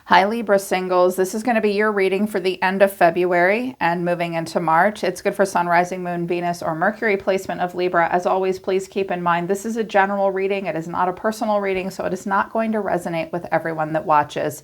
Hi Libra singles, this is going to be your reading for the end of February and moving into March. It's good for Sun, Rising, Moon, Venus, or Mercury placement of Libra. As always, please keep in mind this is a general reading. It is not a personal reading, so it is not going to resonate with everyone that watches.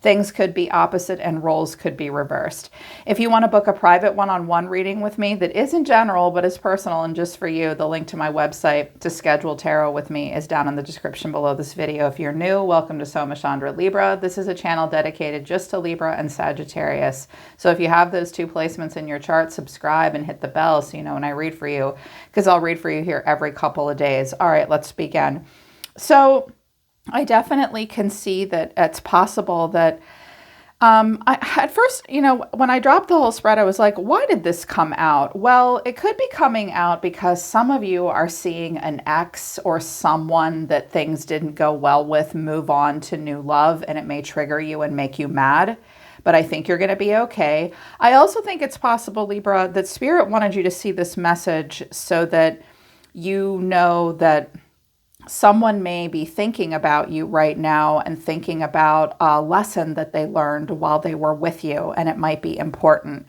Things could be opposite and roles could be reversed. If you want to book a private one-on-one reading with me that isn't general but is personal and just for you, the link to my website to schedule tarot with me is down in the description below this video. If you're new, welcome to Soma Chandra Libra. This is a channel dedicated just to Libra and Sagittarius. So if you have those two placements in your chart, subscribe and hit the bell so you know when I read for you, because I'll read for you here every couple of days. All right, let's begin. So I definitely can see that it's possible that at first, when I dropped the whole spread, I was like, why did this come out? Well, it could be coming out because some of you are seeing an ex or someone that things didn't go well with move on to new love, and it may trigger you and make you mad. But I think you're going to be okay. I also think it's possible, Libra, that Spirit wanted you to see this message so that you know that someone may be thinking about you right now and thinking about a lesson that they learned while they were with you, and it might be important.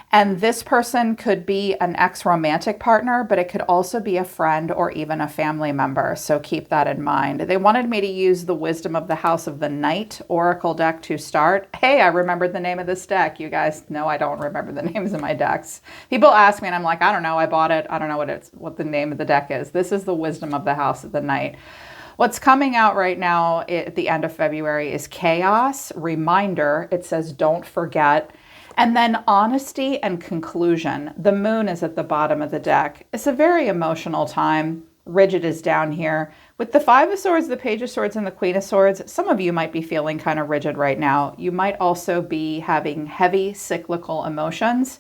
And this person could be an ex-romantic partner, but it could also be a friend or even a family member. So keep that in mind. They wanted me to use the Wisdom of the House of the Knight Oracle deck to start. Hey, I remembered the name of this deck. You guys know I don't remember the names of my decks. People ask me and I'm like, I don't know. I bought it. I don't know what the name of the deck is. This is the Wisdom of the House of the Knight. What's coming out right now at the end of February is chaos, reminder. It says, don't forget. And then honesty and conclusion. The moon is at the bottom of the deck. It's a very emotional time. Rigid is down here. With the Five of Swords, the Page of Swords, and the Queen of Swords, some of you might be feeling kind of rigid right now. You might also be having heavy cyclical emotions.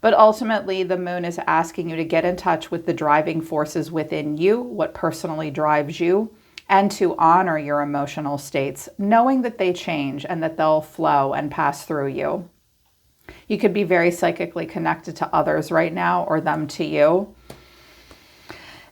But ultimately, the moon is asking you to get in touch with the driving forces within you, what personally drives you, and to honor your emotional states, knowing that they change and that they'll flow and pass through you. You could be very psychically connected to others right now, or them to you.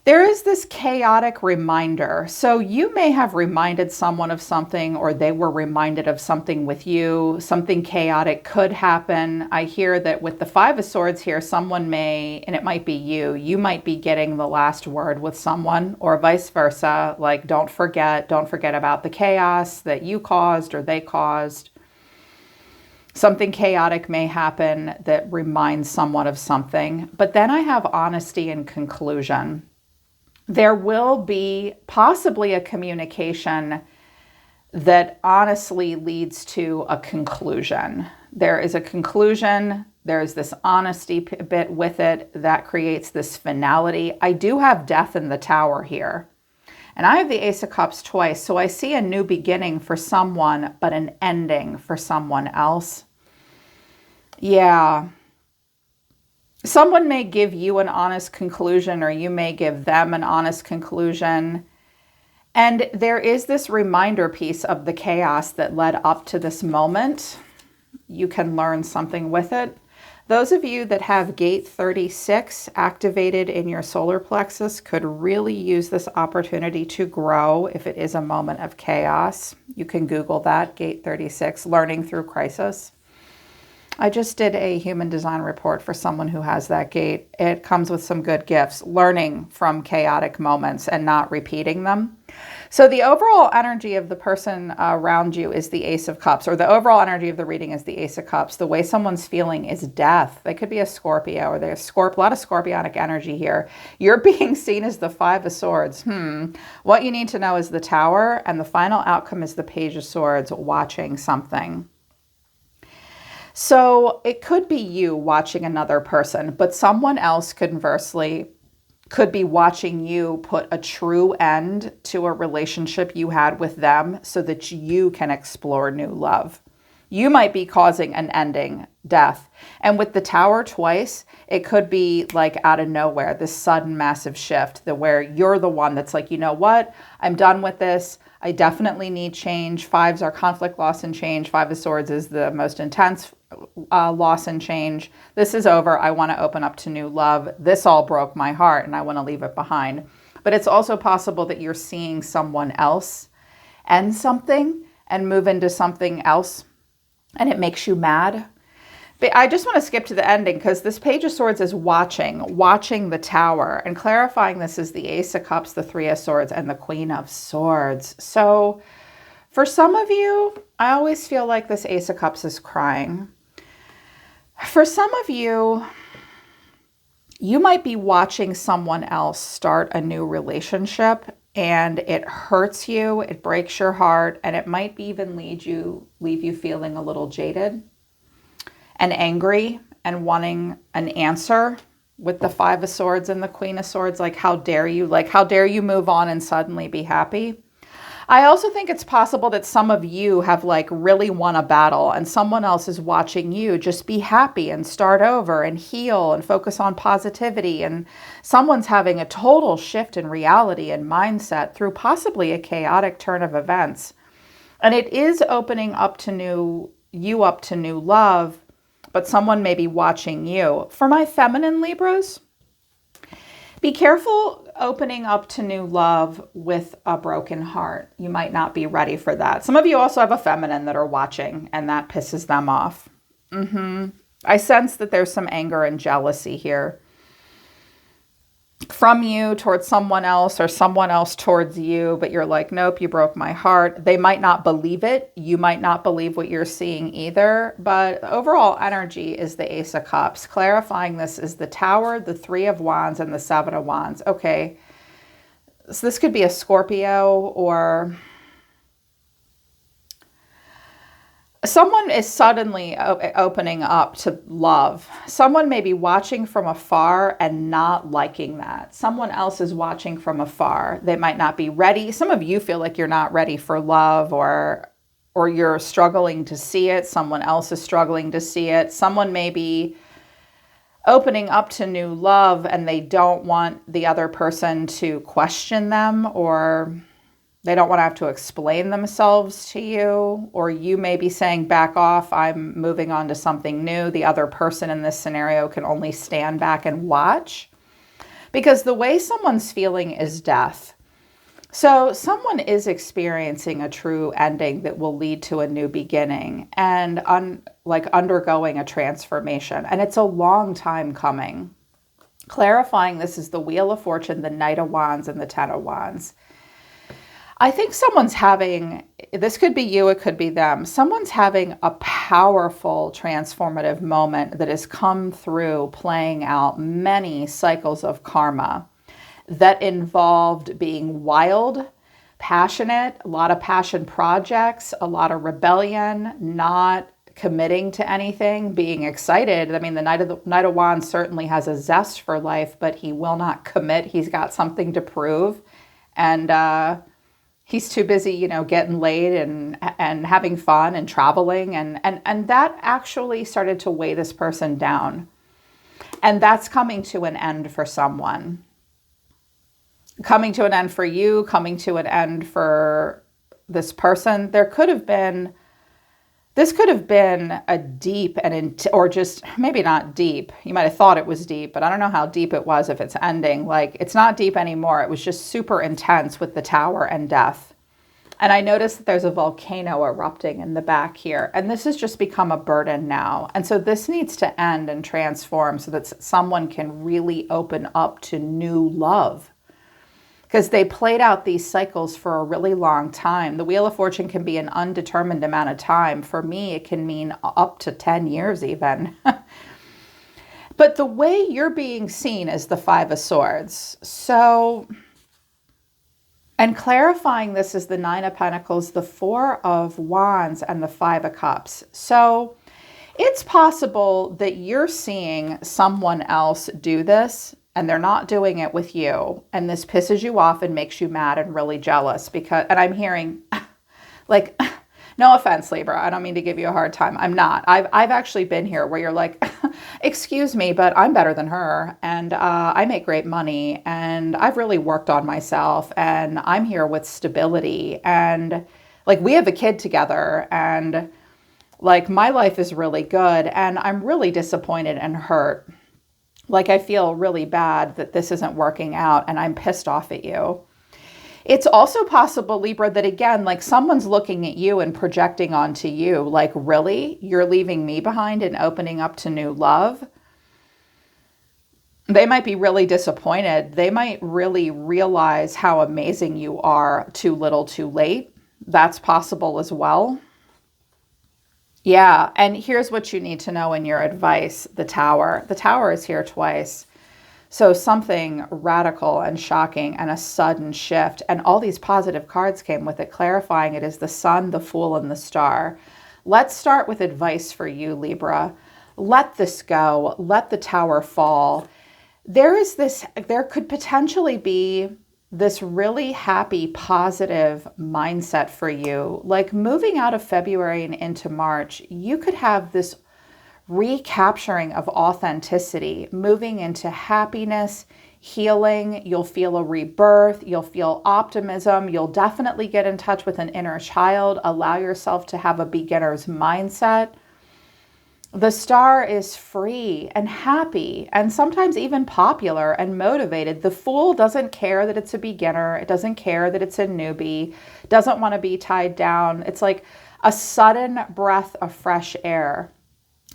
There is this chaotic reminder. So you may have reminded someone of something, or they were reminded of something with you. Something chaotic could happen. I hear that with the Five of Swords here, someone may, and it might be you might be getting the last word with someone, or vice versa. Like, don't forget about the chaos that you caused or they caused. Something chaotic may happen that reminds someone of something. But then I have honesty and conclusion. There will be possibly a communication that honestly leads to a conclusion. There is a conclusion. There's this honesty bit with it that creates this finality. I do have death in the Tower here. And I have the Ace of Cups twice. So I see a new beginning for someone, but an ending for someone else. Yeah. Someone may give you an honest conclusion, or you may give them an honest conclusion. And there is this reminder piece of the chaos that led up to this moment. You can learn something with it. Those of you that have gate 36 activated in your solar plexus could really use this opportunity to grow if it is a moment of chaos. You can Google that, gate 36, learning through crisis. I just did a human design report for someone who has that gate. It comes with some good gifts, learning from chaotic moments and not repeating them. So the overall energy of the person around you is the Ace of Cups, or the overall energy of the reading is the Ace of Cups. The way someone's feeling is death. They could be a Scorpio, or there's a lot of scorpionic energy here. You're being seen as the Five of Swords. What you need to know is the Tower, and the final outcome is the Page of Swords, watching something. So it could be you watching another person, but someone else conversely could be watching you put a true end to a relationship you had with them so that you can explore new love. You might be causing an ending, death. And with the Tower twice, it could be like out of nowhere, this sudden massive shift where you're the one that's like, you know what? I'm done with this. I definitely need change. Fives are conflict, loss, and change. Five of Swords is the most intense loss and change. This is over. I want to open up to new love. This all broke my heart and I want to leave it behind. But it's also possible that you're seeing someone else end something and move into something else and it makes you mad. But I just want to skip to the ending because this Page of Swords is watching the Tower, and clarifying this is the Ace of Cups, the Three of Swords, and the Queen of Swords. So for some of you, I always feel like this Ace of Cups is crying. For some of you, you might be watching someone else start a new relationship and it hurts you, it breaks your heart, and it might even leave you feeling a little jaded and angry and wanting an answer with the Five of Swords and the Queen of Swords. Like, how dare you? Like, how dare you move on and suddenly be happy? I also think it's possible that some of you have like really won a battle and someone else is watching you just be happy and start over and heal and focus on positivity. And someone's having a total shift in reality and mindset through possibly a chaotic turn of events. And it is opening up to new love, but someone may be watching you. For my feminine Libras, be careful opening up to new love with a broken heart. You might not be ready for that. Some of you also have a feminine that are watching and that pisses them off. I sense that there's some anger and jealousy here from you towards someone else or someone else towards you, but you're like, nope, you broke my heart. They might not believe it. You might not believe what you're seeing either, but overall energy is the Ace of Cups. Clarifying this is the Tower, the Three of Wands, and the Seven of Wands. Okay, so this could be a Scorpio, or someone is suddenly opening up to love. Someone may be watching from afar and not liking that. Someone else is watching from afar. They might not be ready. Some of you feel like you're not ready for love, or you're struggling to see it. Someone else is struggling to see it. Someone may be opening up to new love and they don't want the other person to question them, or they don't want to have to explain themselves to you, or you may be saying, back off, I'm moving on to something new. The other person in this scenario can only stand back and watch, because the way someone's feeling is death. So someone is experiencing a true ending that will lead to a new beginning and undergoing a transformation. And it's a long time coming. Clarifying this is the Wheel of Fortune, the Knight of Wands, and the Ten of Wands. I think someone's having, this could be you, it could be them. Someone's having a powerful transformative moment that has come through playing out many cycles of karma that involved being wild, passionate, a lot of passion projects, a lot of rebellion, not committing to anything, being excited. I mean, the Knight of Wands certainly has a zest for life, but he will not commit. He's got something to prove. And, he's too busy, getting laid and having fun and traveling. And that actually started to weigh this person down. And that's coming to an end for someone. Coming to an end for you, coming to an end for this person. This could have been a deep or just maybe not deep. You might have thought it was deep, but I don't know how deep it was if it's ending. Like, it's not deep anymore. It was just super intense with the Tower and death. And I noticed that there's a volcano erupting in the back here. And this has just become a burden now. And so this needs to end and transform so that someone can really open up to new love. Because they played out these cycles for a really long time. The Wheel of Fortune can be an undetermined amount of time. For me, it can mean up to 10 years even. But the way you're being seen is the Five of Swords. So, and clarifying this is the Nine of Pentacles, the Four of Wands, and the Five of Cups. So it's possible that you're seeing someone else do this and they're not doing it with you. And this pisses you off and makes you mad and really jealous and I'm hearing like, no offense, Libra, I don't mean to give you a hard time. I'm not. I've actually been here where you're like, excuse me, but I'm better than her. And I make great money and I've really worked on myself and I'm here with stability. And like, we have a kid together and like, my life is really good. And I'm really disappointed and hurt. Like, I feel really bad that this isn't working out and I'm pissed off at you. It's also possible, Libra, that again, like someone's looking at you and projecting onto you, like, really? You're leaving me behind and opening up to new love? They might be really disappointed. They might really realize how amazing you are too little, too late. That's possible as well. Yeah, and here's what you need to know in your advice, the Tower. The Tower is here twice. So something radical and shocking and a sudden shift. And all these positive cards came with it, clarifying it is the Sun, the Fool, and the Star. Let's start with advice for you, Libra. Let this go. Let the Tower fall. There could potentially be this really happy, positive mindset for you. Like moving out of February and into March, you could have this recapturing of authenticity, moving into happiness, healing. You'll feel a rebirth. You'll feel optimism. You'll definitely get in touch with an inner child. Allow yourself to have a beginner's mindset. The Star is free and happy and sometimes even popular and motivated. The Fool doesn't care that it's a beginner. It doesn't care that it's a newbie, doesn't want to be tied down. It's like a sudden breath of fresh air.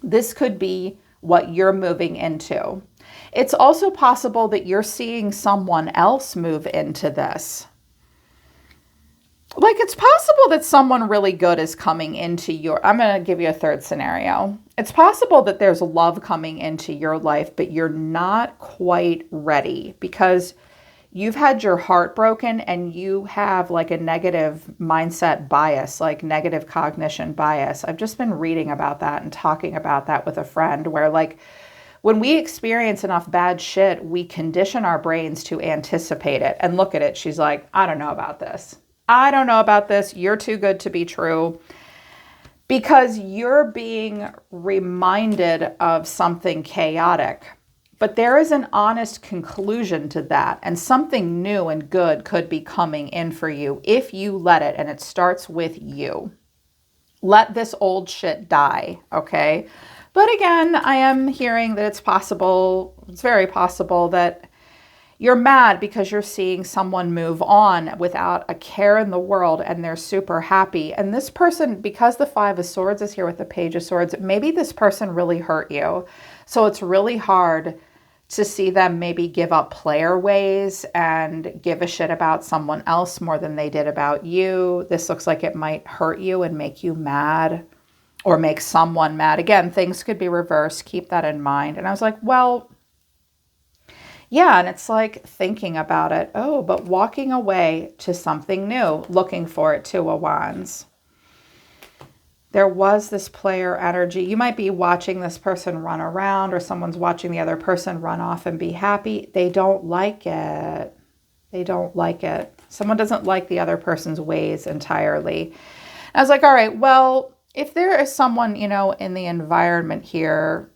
This could be what you're moving into. It's also possible that you're seeing someone else move into this. Like it's possible that someone really good is coming into I'm going to give you a third scenario. It's possible that there's love coming into your life, but you're not quite ready because you've had your heart broken and you have like a negative mindset bias, like negative cognition bias. I've just been reading about that and talking about that with a friend where like when we experience enough bad shit, we condition our brains to anticipate it and look at it. She's like, I don't know about this. I don't know about this. You're too good to be true. Because you're being reminded of something chaotic. But there is an honest conclusion to that. And something new and good could be coming in for you if you let it. And it starts with you. Let this old shit die, okay? But again, I am hearing that it's possible, it's very possible that you're mad because you're seeing someone move on without a care in the world and they're super happy. And this person, because the Five of Swords is here with the Page of Swords, maybe this person really hurt you. So it's really hard to see them maybe give up player ways and give a shit about someone else more than they did about you. This looks like it might hurt you and make you mad or make someone mad. Again, things could be reversed. Keep that in mind. And I was like, well, yeah, and it's like thinking about it. Oh, but walking away to something new, looking for it, Two of Wands. There was this player energy. You might be watching this person run around or someone's watching the other person run off and be happy. They don't like it. They don't like it. Someone doesn't like the other person's ways entirely. And I was like, all right, well, if there is someone, in the environment here,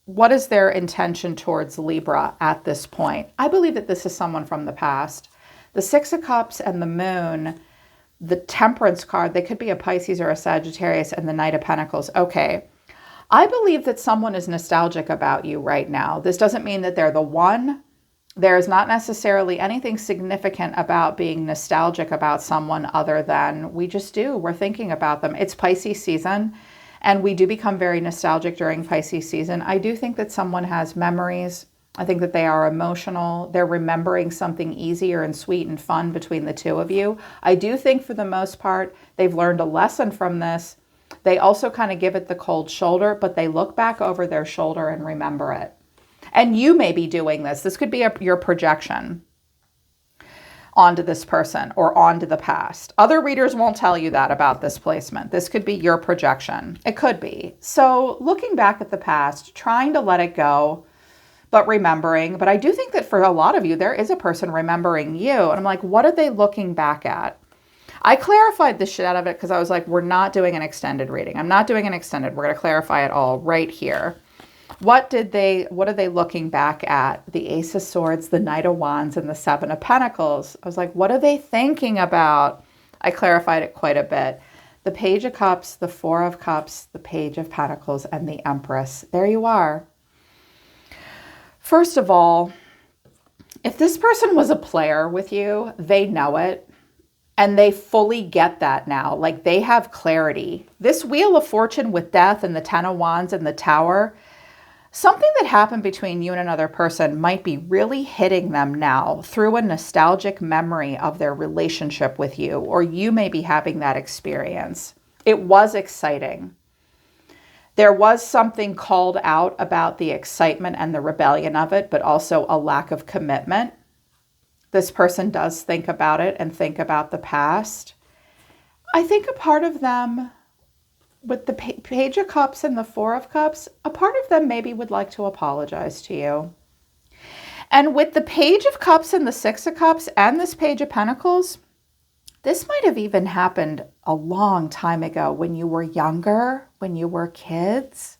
what is their intention towards Libra at this point? I believe that this is someone from the past. The Six of Cups and the Moon, the Temperance card, they could be a Pisces or a Sagittarius, and the Knight of Pentacles. Okay. I believe that someone is nostalgic about you right now. This doesn't mean that they're the one. There is not necessarily anything significant about being nostalgic about someone other than we're thinking about them. It's Pisces season. And we do become very nostalgic during Pisces season. I do think that someone has memories. I think that they are emotional. They're remembering something easier and sweet and fun between the two of you. I do think for the most part, they've learned a lesson from this. They also kind of give it the cold shoulder, but they look back over their shoulder and remember it. And you may be doing this. This could be your projection onto this person or onto the past. Other readers won't tell you that about this placement. This could be your projection. It could be. So looking back at the past, trying to let it go, but remembering. But I do think that for a lot of you, there is a person remembering you. And I'm like, what are they looking back at? I clarified the shit out of it because I was like, we're not doing an extended reading. I'm not doing an extended. We're going to clarify it all right here. What are they looking back at? The Ace of Swords, the Knight of Wands, and the Seven of Pentacles. I was like, what are they thinking about? I clarified it quite a bit. The Page of Cups, the Four of Cups, the Page of Pentacles, and the Empress. There you are. First of all, If this person was a player with you, they know it. And they fully get that now. Like, they have clarity. This Wheel of Fortune with Death and the Ten of Wands and the Tower, something that happened between you and another person might be really hitting them now through a nostalgic memory of their relationship with you, or you may be having that experience. It was exciting. There was something called out about the excitement and the rebellion of it, but also a lack of commitment. This person does think about it and think about the past. I think a part of them, with the Page of Cups and the Four of Cups, a part of them maybe would like to apologize to you. And with the Page of Cups and the Six of Cups and this Page of Pentacles, this might have even happened a long time ago when you were younger, when you were kids,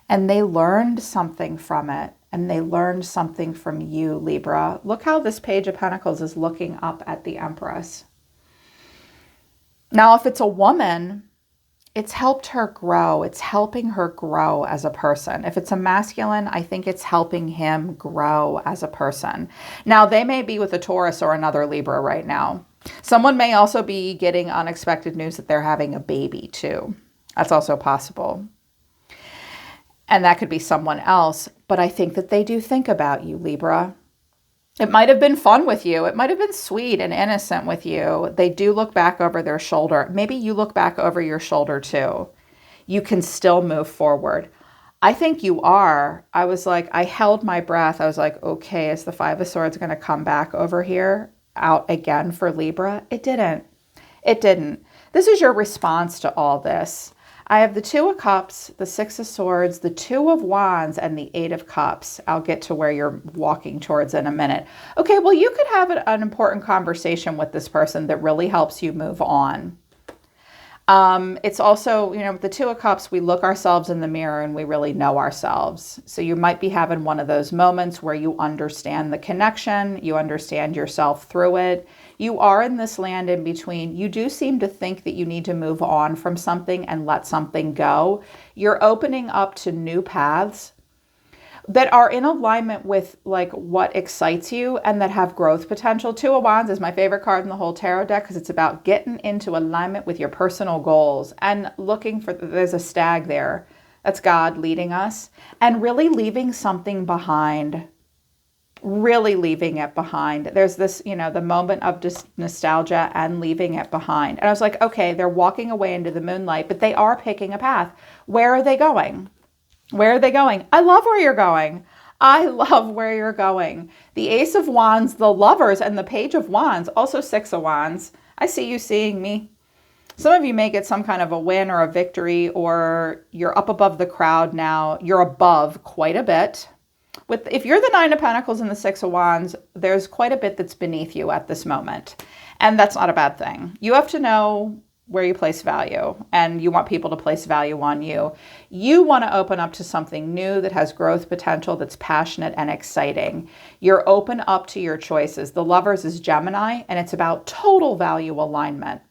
and they learned something from it. And they learned something from you, Libra. Look how this Page of Pentacles is looking up at the Empress. Now, if it's a woman, it's helped her grow. It's helping her grow as a person. If it's a masculine, I think it's helping him grow as a person. Now, they may be with a Taurus or another Libra right now. Someone may also be getting unexpected news that they're having a baby too. That's also possible. And that could be someone else. But I think that they do think about you, Libra. It might have been fun with you. It might have been sweet and innocent with you. They do look back over their shoulder. Maybe you look back over your shoulder too. You can still move forward. I think you are. I was like, I held my breath. I was like, okay, is the Five of Swords going to come back over here out again for Libra? It didn't. It didn't. This is your response to all this. I have the Two of Cups, the Six of Swords, the Two of Wands, and the Eight of Cups. I'll get to where you're walking towards in a minute. Okay, well, you could have an important conversation with this person that really helps you move on. It's also, with the Two of Cups, we look ourselves in the mirror and we really know ourselves. So you might be having one of those moments where you understand the connection, you understand yourself through it. You are in this land in between. You do seem to think that you need to move on from something and let something go. You're opening up to new paths that are in alignment with like what excites you and that have growth potential. Two of Wands is my favorite card in the whole tarot deck because it's about getting into alignment with your personal goals and looking for, there's a stag there. That's God leading us and really leaving something behind. Really leaving it behind. There's this, the moment of just nostalgia and leaving it behind. And I was like, okay, they're walking away into the moonlight, but they are picking a path. Where are they going? Where are they going? I love where you're going. I love where you're going. The Ace of Wands, the Lovers, and the Page of Wands, also Six of Wands. I see you seeing me. Some of you may get some kind of a win or a victory, or you're up above the crowd now. You're above quite a bit. If you're the Nine of Pentacles and the Six of Wands, there's quite a bit that's beneath you at this moment. And that's not a bad thing. You have to know where you place value, and you want people to place value on you. You want to open up to something new that has growth potential, that's passionate and exciting. You're open up to your choices. The Lovers is Gemini, and it's about total value alignment.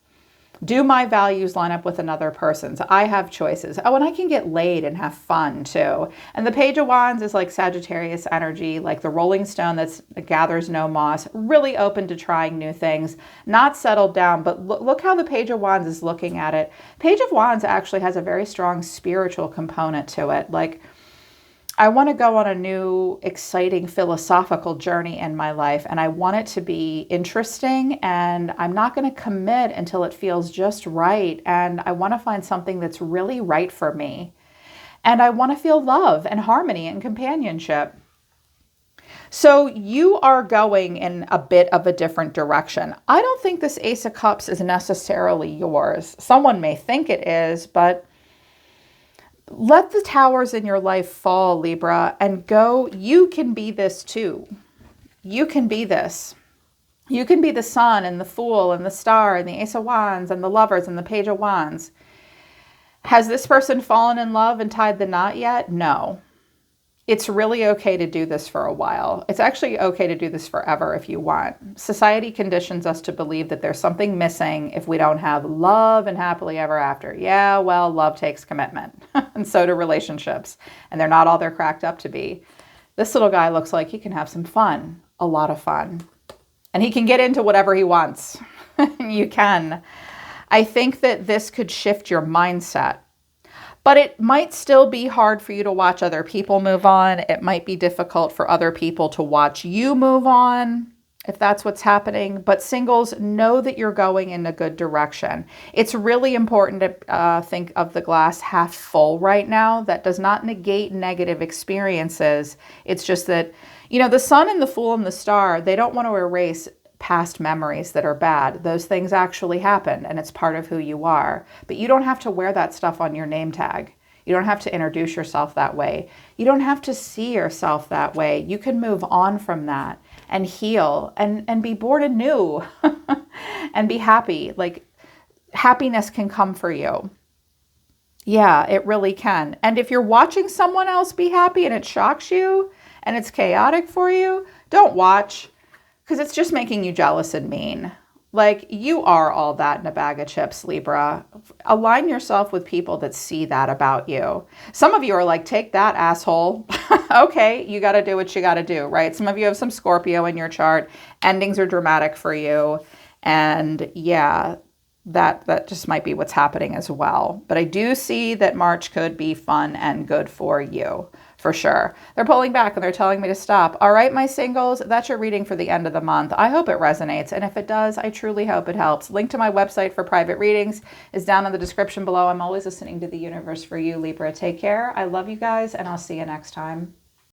Do my values line up with another person's? I have choices. Oh, and I can get laid and have fun too. And the Page of Wands is like Sagittarius energy, like the rolling stone that gathers no moss, really open to trying new things, not settled down. But look how the Page of Wands is looking at it. Page of Wands actually has a very strong spiritual component to it. Like, I want to go on a new, exciting philosophical journey in my life, and I want it to be interesting, and I'm not going to commit until it feels just right, and I want to find something that's really right for me, and I want to feel love and harmony and companionship. So you are going in a bit of a different direction. I don't think this Ace of Cups is necessarily yours. Someone may think it is, but let the towers in your life fall, Libra, and go. You can be this too. You can be this. You can be the Sun and the Fool and the Star and the Ace of Wands and the Lovers and the Page of Wands. Has this person fallen in love and tied the knot yet? No. It's really okay to do this for a while. It's actually okay to do this forever if you want. Society conditions us to believe that there's something missing if we don't have love and happily ever after. Yeah, well, love takes commitment, and so do relationships, and they're not all they're cracked up to be. This little guy looks like he can have some fun. a lot of fun. And he can get into whatever he wants. You can. I think that this could shift your mindset. But it might still be hard for you to watch other people move on. It might be difficult for other people to watch you move on, if that's what's happening. But singles, know that you're going in a good direction. It's really important to think of the glass half full right now. That does not negate negative experiences. It's just that, you know, the sun and the fool and the star, they don't want to erase past memories that are bad. Those things actually happen, and it's part of who you are. But you don't have to wear that stuff on your name tag. You don't have to introduce yourself that way. You don't have to see yourself that way. You can move on from that and heal and be born anew and be happy. Like, happiness can come for you. Yeah, it really can. And if you're watching someone else be happy and it shocks you and it's chaotic for you, don't watch, because it's just making you jealous and mean. Like, you are all that in a bag of chips, Libra. Align yourself with people that see that about you. Some of you are like, take that, asshole. Okay, you got to do what you got to do, right? Some of you have some Scorpio in your chart. Endings are dramatic for you. And yeah, that just might be what's happening as well. But I do see that March could be fun and good for you, for sure. They're pulling back and they're telling me to stop. All right, my singles, that's your reading for the end of the month. I hope it resonates. And if it does, I truly hope it helps. Link to my website for private readings is down in the description below. I'm always listening to the universe for you, Libra. Take care. I love you guys, and I'll see you next time.